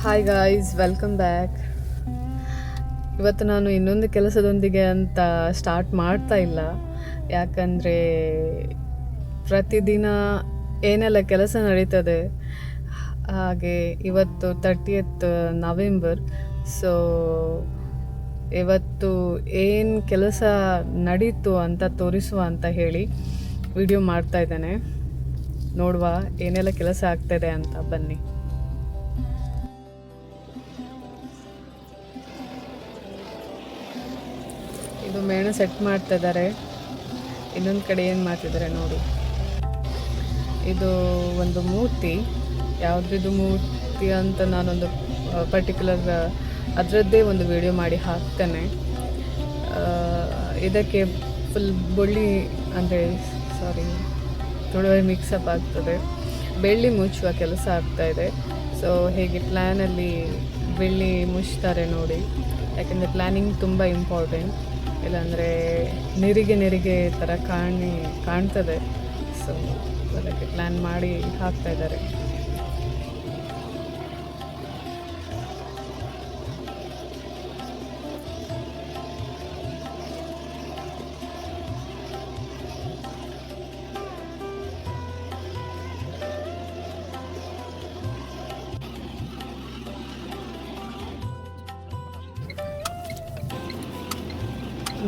Hi guys, welcome back. ಇವತ್ತು ನಾನು ಇನ್ನೊಂದು ಕೆಲಸದೊಂದಿಗೆ ಅಂತ ಸ್ಟಾರ್ಟ್ ಮಾಡ್ತಾ ಇಲ್ಲ, ಯಾಕಂದರೆ ಪ್ರತಿದಿನ ಏನೆಲ್ಲ ಕೆಲಸ ನಡೀತದೆ. ಹಾಗೆ ಇವತ್ತು 30th ನವೆಂಬರ್. ಸೊ ಇವತ್ತು ಏನು ಕೆಲಸ ನಡೀತು ಅಂತ ತೋರಿಸುವ ಅಂತ ಹೇಳಿ ವಿಡಿಯೋ ಮಾಡ್ತಾ ಇದ್ದೇನೆ. ನೋಡುವ ಏನೆಲ್ಲ ಕೆಲಸ ಆಗ್ತಾಯಿದೆ ಅಂತ. ಬನ್ನಿ. ಇದು ಮೇಣ ಸೆಟ್ ಮಾಡ್ತಾ ಇದ್ದಾರೆ. ಇನ್ನೊಂದು ಕಡೆ ಏನು ಮಾಡ್ತಿದ್ದಾರೆ ನೋಡಿ. ಇದು ಒಂದು ಮೂರ್ತಿ. ಯಾವುದ್ರದ್ದು ಮೂರ್ತಿ ಅಂತ ನಾನೊಂದು ಪರ್ಟಿಕ್ಯುಲರ್ ಅದರದ್ದೇ ಒಂದು ವಿಡಿಯೋ ಮಾಡಿ ಹಾಕ್ತೇನೆ. ಇದಕ್ಕೆ ಫುಲ್ ಬೊಳ್ಳಿ ಅಂದರೆ ತುಳುವೆ ಮಿಕ್ಸಪ್ ಆಗ್ತದೆ. ಬೆಳ್ಳಿ ಮುಚ್ಚುವ ಕೆಲಸ ಆಗ್ತಾಯಿದೆ. ಸೊ ಹೇಗೆ ಪ್ಲ್ಯಾನಲ್ಲಿ ಬೆಳ್ಳಿ ಮುಚ್ತಾರೆ ನೋಡಿ, ಯಾಕೆಂದರೆ ಪ್ಲ್ಯಾನಿಂಗ್ ತುಂಬ ಇಂಪಾರ್ಟೆಂಟ್. ಇಲ್ಲಾಂದರೆ ನೆರಿಗೆ ಥರ ಕಾಣ್ತದೆ. ಸೊ ಅದಕ್ಕೆ ಪ್ಲ್ಯಾನ್ ಮಾಡಿ ಹಾಕ್ತಾಯಿದ್ದಾರೆ.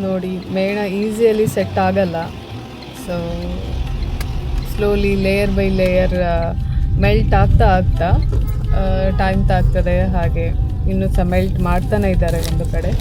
ನೋಡಿ, ಮೇಣ ಈಸಿಯಲ್ಲಿ ಸೆಟ್ ಆಗಲ್ಲ. So slowly layer by layer melt ಆಗ್ತಾ ಟೈಮ್ ತಾಗ್ತದೆ. ಹಾಗೆ ಇನ್ನೂ ಸಹ ಮೆಲ್ಟ್ ಮಾಡ್ತಾನೆ ಇದ್ದಾರೆ ಒಂದು ಕಡೆ.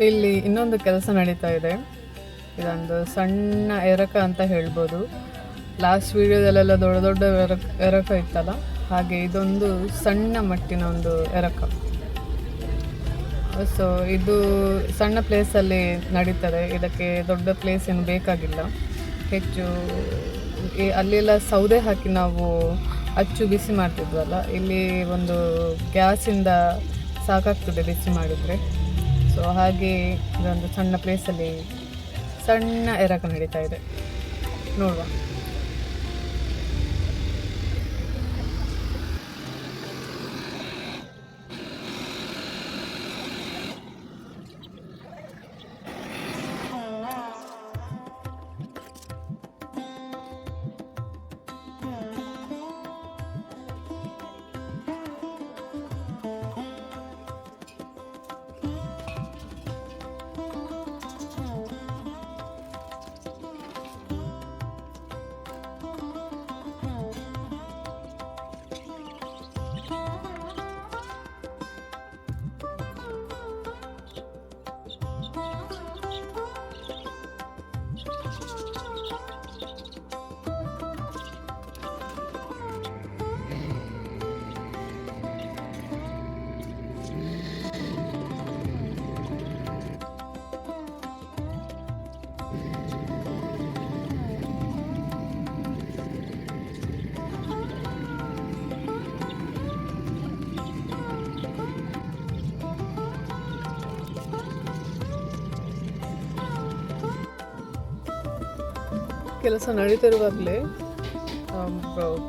ಇಲ್ಲಿ ಇನ್ನೊಂದು ಕೆಲಸ ನಡೀತಾ ಇದೆ. ಇದೊಂದು ಸಣ್ಣ ಎರಕ ಅಂತ ಹೇಳ್ಬೋದು. ಲಾಸ್ಟ್ ವೀಡಿಯೋದಲ್ಲೆಲ್ಲ ದೊಡ್ಡ ಎರಕ ಇತ್ತಲ್ಲ, ಹಾಗೆ ಇದೊಂದು ಸಣ್ಣ ಮಟ್ಟಿನ ಒಂದು ಎರಕ. ಸೊ ಇದು ಸಣ್ಣ ಪ್ಲೇಸಲ್ಲಿ ನಡೀತದೆ. ಇದಕ್ಕೆ ದೊಡ್ಡ ಪ್ಲೇಸ್ ಏನು ಬೇಕಾಗಿಲ್ಲ. ಹೆಚ್ಚು ಅಲ್ಲೆಲ್ಲ ಸೌದೆ ಹಾಕಿ ನಾವು ಅಚ್ಚು ಬಿಸಿ ಮಾಡ್ತಿದ್ವಲ್ಲ, ಇಲ್ಲಿ ಒಂದು ಗ್ಯಾಸಿಂದ ಸಾಕಾಗ್ತದೆ ಬಿಸಿ ಮಾಡಿದರೆ. ಸೊ ಹಾಗೆ ಇದೊಂದು ಸಣ್ಣ ಪ್ಲೇಸಲ್ಲಿ ಸಣ್ಣ ಎರಕ ನಡೀತಾ ಇದೆ. ನೋಡುವ. ಕೆಲಸ ನಡೀತಿರುವಾಗಲೇ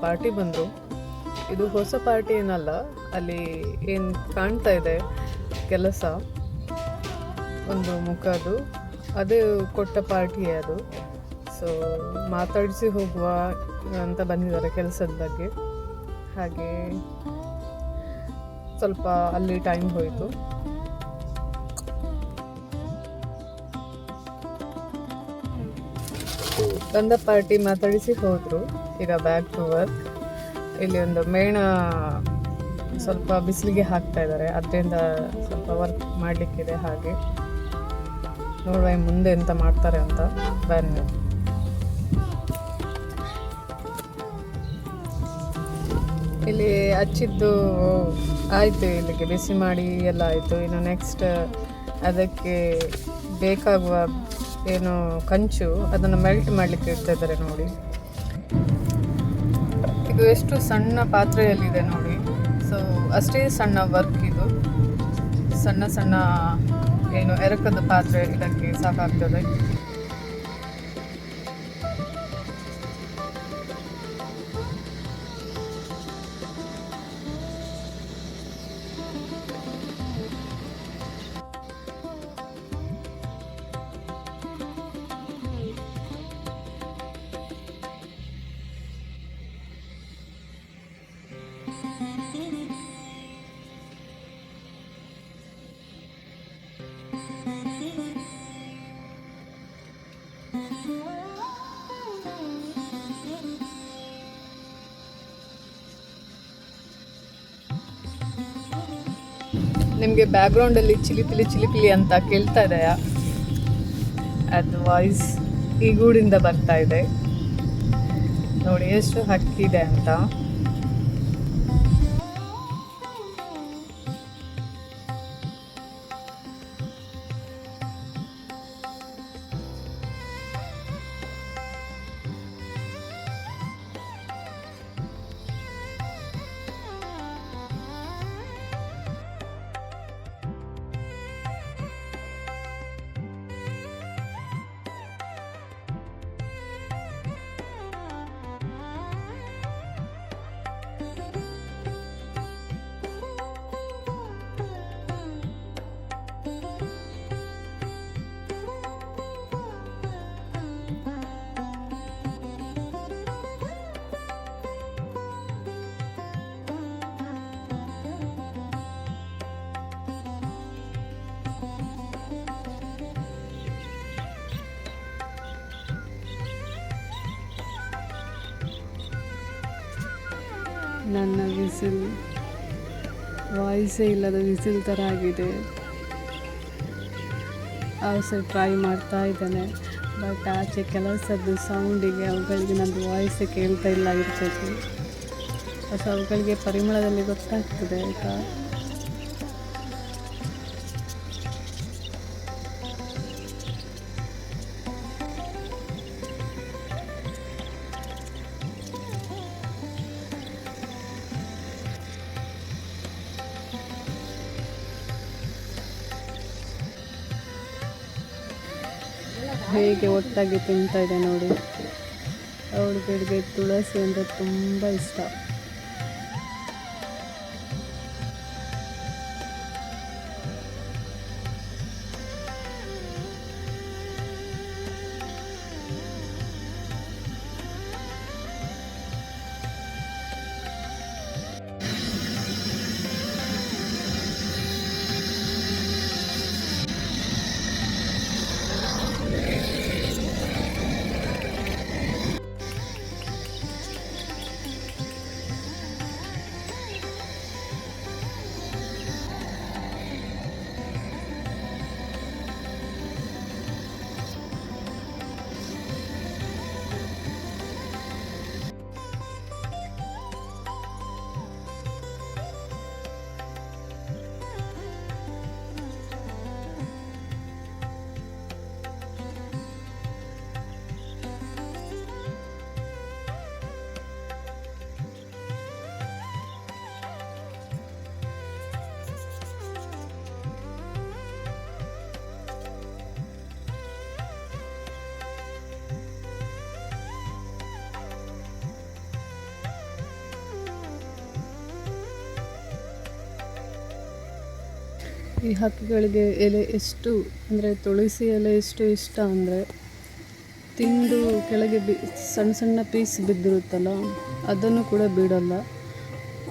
ಪಾರ್ಟಿ ಬಂದರು. ಇದು ಹೊಸ ಪಾರ್ಟಿ ಏನಲ್ಲ, ಅಲ್ಲಿ ಏನು ಕಾಣ್ತಾ ಇದೆ ಕೆಲಸ ಒಂದು ಮುಖದ್ದು, ಅದೇ ಕೊಟ್ಟ ಪಾರ್ಟಿಯೇ ಅದು. ಸೊ ಮಾತಾಡಿಸಿ ಹೋಗುವ ಅಂತ ಬಂದಿದ್ದಾರೆ ಕೆಲಸದ ಬಗ್ಗೆ. ಹಾಗೆ ಸ್ವಲ್ಪ ಅಲ್ಲಿ ಟೈಮ್ ಹೋಯಿತು. ಬಂದ ಪಾರ್ಟಿ ಮಾತಾಡಿಸಿ ಹೋದರು. ಈಗ ಬ್ಯಾಕ್ ಟು ವರ್ಕ್. ಇಲ್ಲಿ ಒಂದು ಮೇಣ ಸ್ವಲ್ಪ ಬಿಸಿಲಿಗೆ ಹಾಕ್ತಾ ಇದ್ದಾರೆ, ಅದರಿಂದ ಸ್ವಲ್ಪ ವರ್ಕ್ ಮಾಡಲಿಕ್ಕಿದೆ. ಹಾಗೆ ನೋಡುವ ಮುಂದೆ ಎಂತ ಮಾಡ್ತಾರೆ ಅಂತ. ಬನ್ನಿ. ಇಲ್ಲಿ ಹಚ್ಚಿದ್ದು ಆಯಿತು, ಇಲ್ಲಿಗೆ ಬಿಸಿ ಮಾಡಿ ಎಲ್ಲ ಆಯಿತು. ಇನ್ನು ನೆಕ್ಸ್ಟ್ ಅದಕ್ಕೆ ಬೇಕಾಗುವ ಏನು ಕಂಚು, ಅದನ್ನು ಮೆಲ್ಟ್ ಮಾಡಲಿಕ್ಕೆ ಇಡ್ತಾ ಇದ್ದಾರೆ ನೋಡಿ. ಇದು ಎಷ್ಟು ಸಣ್ಣ ಪಾತ್ರೆಯಲ್ಲಿದೆ ನೋಡಿ. ಸೊ ಅಷ್ಟೇ ಸಣ್ಣ ವರ್ಕ್ ಇದು. ಸಣ್ಣ ಸಣ್ಣ ಏನು ಎರಕದ ಪಾತ್ರೆ ಇದಕ್ಕೆ ಸಾಕಾಗ್ತದೆ. ನಿಮಗೆ ಬ್ಯಾಕ್ಗ್ರೌಂಡಲ್ಲಿ ಚಿಲಿಪಿಲಿ ಅಂತ ಕೇಳ್ತಾ ಇದೆಯಾ? ಅದು ವಾಯ್ಸ್ ಈ ಗೂಡಿಂದ ಬರ್ತಾ ಇದೆ ನೋಡಿ, ಎಷ್ಟು ಹಕ್ಕಿದೆ ಅಂತ. ನನ್ನ ವಿಸಿಲ್ ವಾಯ್ಸೇ ಇಲ್ಲದ ವಿಸಿಲ್ ಥರ ಆಗಿದೆ. ಔಷಧಿ ಟ್ರೈ ಮಾಡ್ತಾ ಇದ್ದಾನೆ, ಬಟ್ ಆಚೆ ಕೆಲಸದ್ದು ಸೌಂಡಿಗೆ ಅವುಗಳಿಗೆ ನನ್ನದು ವಾಯ್ಸೇ ಕೇಳ್ತಾ ಇಲ್ಲ ಇರ್ತದೆ. ಸೊ ಅವುಗಳಿಗೆ ಪರಿಮಳದಲ್ಲಿ ಗೊತ್ತಾಗ್ತದೆ ಆಯಿತಾ. ಹೇಗೆ ಒಟ್ಟಾಗಿ ತಿಂತಾ ಇದೆ ನೋಡಿ. ಅವಳಿಗೆ ತುಳಸಿ ಅಂದರೆ ತುಂಬ ಇಷ್ಟ. ಈ ಹಕ್ಕಿಗಳಿಗೆ ಎಲೆ ಎಷ್ಟು ಅಂದರೆ ತುಳಸಿ ಎಲೆ ಎಷ್ಟು ಇಷ್ಟ ಅಂದರೆ ತಿಂದು ಕೆಳಗೆ ಸಣ್ಣ ಸಣ್ಣ ಪೀಸ್ ಬಿದ್ದಿರುತ್ತಲ್ಲ ಅದನ್ನು ಕೂಡ ಬಿಡಲ್ಲ,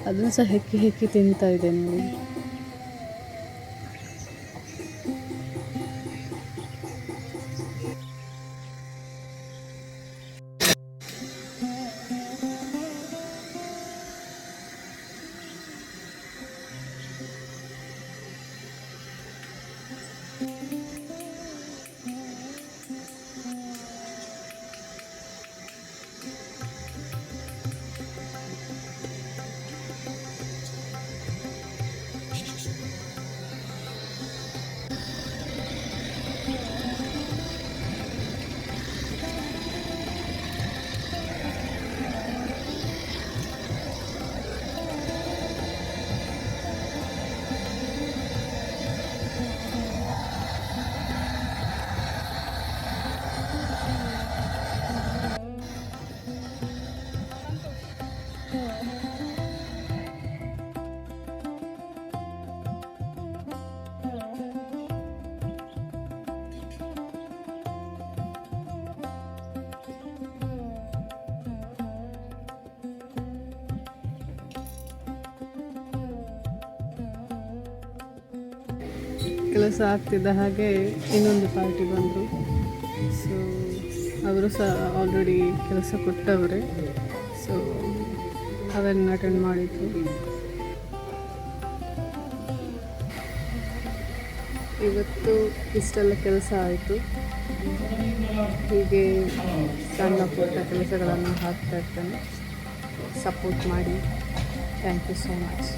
ಅದನ್ನು ಸಹ ಹೆಕ್ಕಿ ಹೆಕ್ಕಿ ತಿಂತಾ ಇದೆ ನೋಡಿ. ಕೆಲಸ ಆಗ್ತಿದ್ದ ಹಾಗೆ ಇನ್ನೊಂದು ಪಾರ್ಟಿ ಬಂದರು. ಸೊ ಅವರು ಸಹ ಆಲ್ರೆಡಿ ಕೆಲಸ ಕೊಟ್ಟವರೇ, ಸೊ ಅವರನ್ನು ಅಟೆಂಡ್ ಮಾಡಿದ್ದು. ಇವತ್ತು ಇಷ್ಟೆಲ್ಲ ಕೆಲಸ ಆಯಿತು. ಹೀಗೆ ಸಣ್ಣ ಪುಟ್ಟ ಕೆಲಸಗಳನ್ನು ಹಾಕ್ತಾ ಇರ್ತೇನೆ. ಸಪೋರ್ಟ್ ಮಾಡಿ. Thank you so much.